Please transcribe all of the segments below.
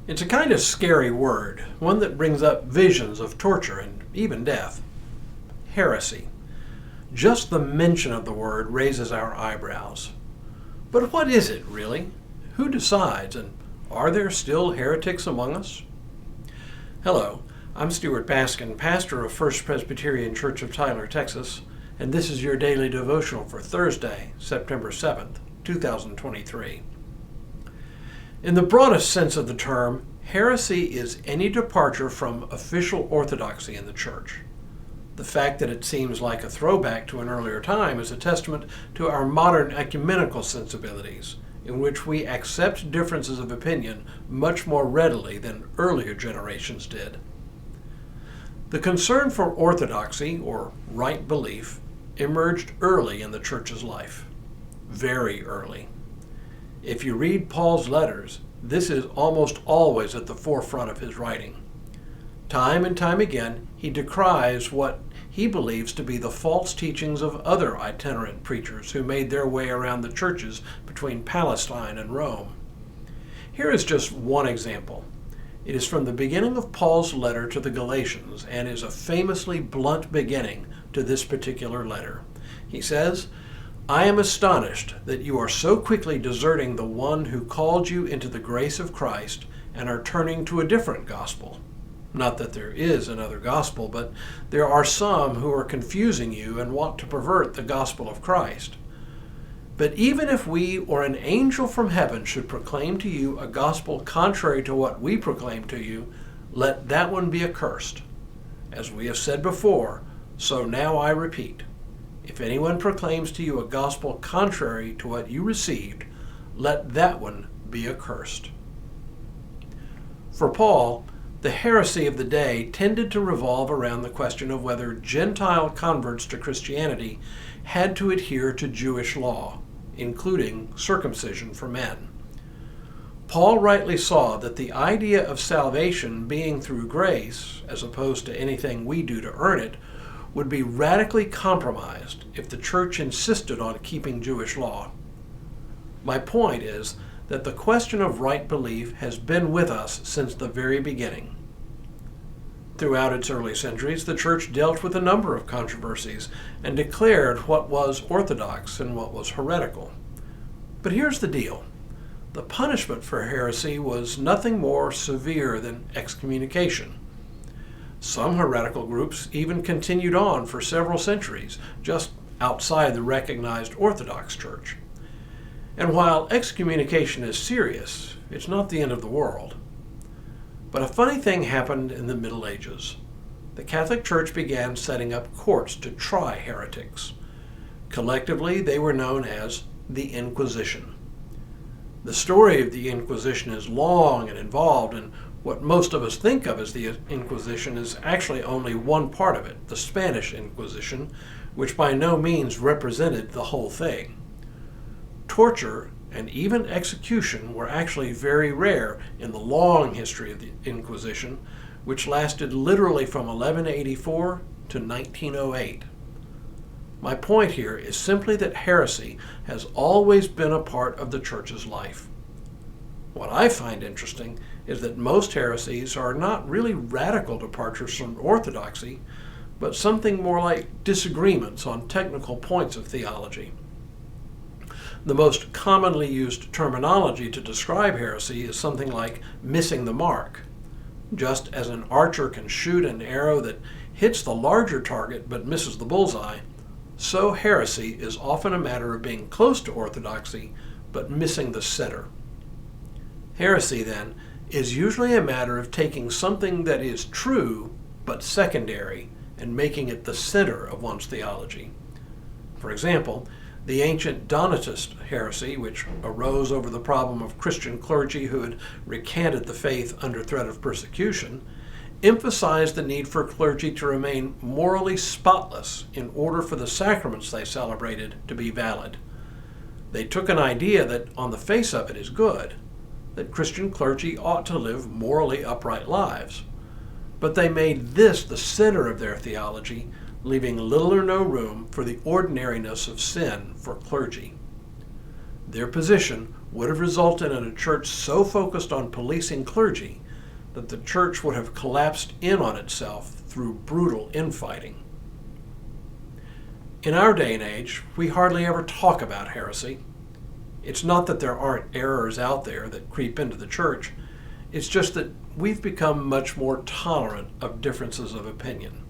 It's a kind of scary word, one that brings up visions of torture and even death. Heresy. Just the mention of the word raises our eyebrows. But what is it, really? Who decides, and are there still heretics among us? Hello, I'm Stuart Baskin, pastor of First Presbyterian Church of Tyler, Texas, and this is your daily devotional for Thursday, September 7th, 2023. In the broadest sense of the term, heresy is any departure from official orthodoxy in the church. The fact that it seems like a throwback to an earlier time is a testament to our modern ecumenical sensibilities, in which we accept differences of opinion much more readily than earlier generations did. The concern for orthodoxy, or right belief, emerged early in the church's life. Very early. If you read Paul's letters, this is almost always at the forefront of his writing. Time and time again, he decries what he believes to be the false teachings of other itinerant preachers who made their way around the churches between Palestine and Rome. Here is just one example. It is from the beginning of Paul's letter to the Galatians and is a famously blunt beginning to this particular letter. He says, "I am astonished that you are so quickly deserting the one who called you into the grace of Christ and are turning to a different gospel. Not that there is another gospel, but there are some who are confusing you and want to pervert the gospel of Christ. But even if we or an angel from heaven should proclaim to you a gospel contrary to what we proclaim to you, let that one be accursed. As we have said before, so now I repeat. If anyone proclaims to you a gospel contrary to what you received, let that one be accursed." For Paul, the heresy of the day tended to revolve around the question of whether Gentile converts to Christianity had to adhere to Jewish law, including circumcision for men. Paul rightly saw that the idea of salvation being through grace, as opposed to anything we do to earn it, would be radically compromised if the church insisted on keeping Jewish law. My point is that the question of right belief has been with us since the very beginning. Throughout its early centuries, the church dealt with a number of controversies and declared what was orthodox and what was heretical. But here's the deal. The punishment for heresy was nothing more severe than excommunication. Some heretical groups even continued on for several centuries, just outside the recognized Orthodox Church. And while excommunication is serious, it's not the end of the world. But a funny thing happened in the Middle Ages. The Catholic Church began setting up courts to try heretics. Collectively, they were known as the Inquisition. The story of the Inquisition is long and involved, and what most of us think of as the Inquisition is actually only one part of it, the Spanish Inquisition, which by no means represented the whole thing. Torture and even execution were actually very rare in the long history of the Inquisition, which lasted literally from 1184 to 1908. My point here is simply that heresy has always been a part of the church's life. What I find interesting is that most heresies are not really radical departures from orthodoxy, but something more like disagreements on technical points of theology. The most commonly used terminology to describe heresy is something like missing the mark. Just as an archer can shoot an arrow that hits the larger target but misses the bullseye, so heresy is often a matter of being close to orthodoxy but missing the center. Heresy, then, is usually a matter of taking something that is true but secondary and making it the center of one's theology. For example, the ancient Donatist heresy, which arose over the problem of Christian clergy who had recanted the faith under threat of persecution, emphasized the need for clergy to remain morally spotless in order for the sacraments they celebrated to be valid. They took an idea that, on the face of it, is good, that Christian clergy ought to live morally upright lives. But they made this the center of their theology, leaving little or no room for the ordinariness of sin for clergy. Their position would have resulted in a church so focused on policing clergy that the church would have collapsed in on itself through brutal infighting. In our day and age, we hardly ever talk about heresy. It's not that there aren't errors out there that creep into the church. It's just that we've become much more tolerant of differences of opinion.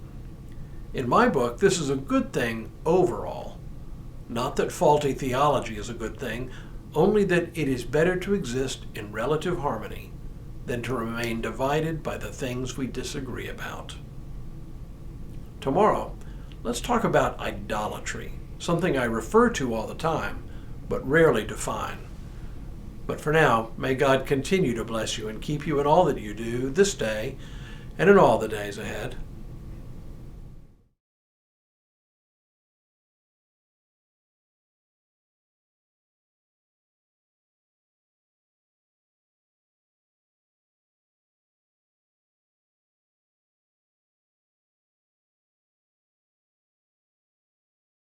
In my book, this is a good thing overall. Not that faulty theology is a good thing, only that it is better to exist in relative harmony than to remain divided by the things we disagree about. Tomorrow, let's talk about idolatry, something I refer to all the time, but rarely define. But for now, may God continue to bless you and keep you in all that you do this day and in all the days ahead.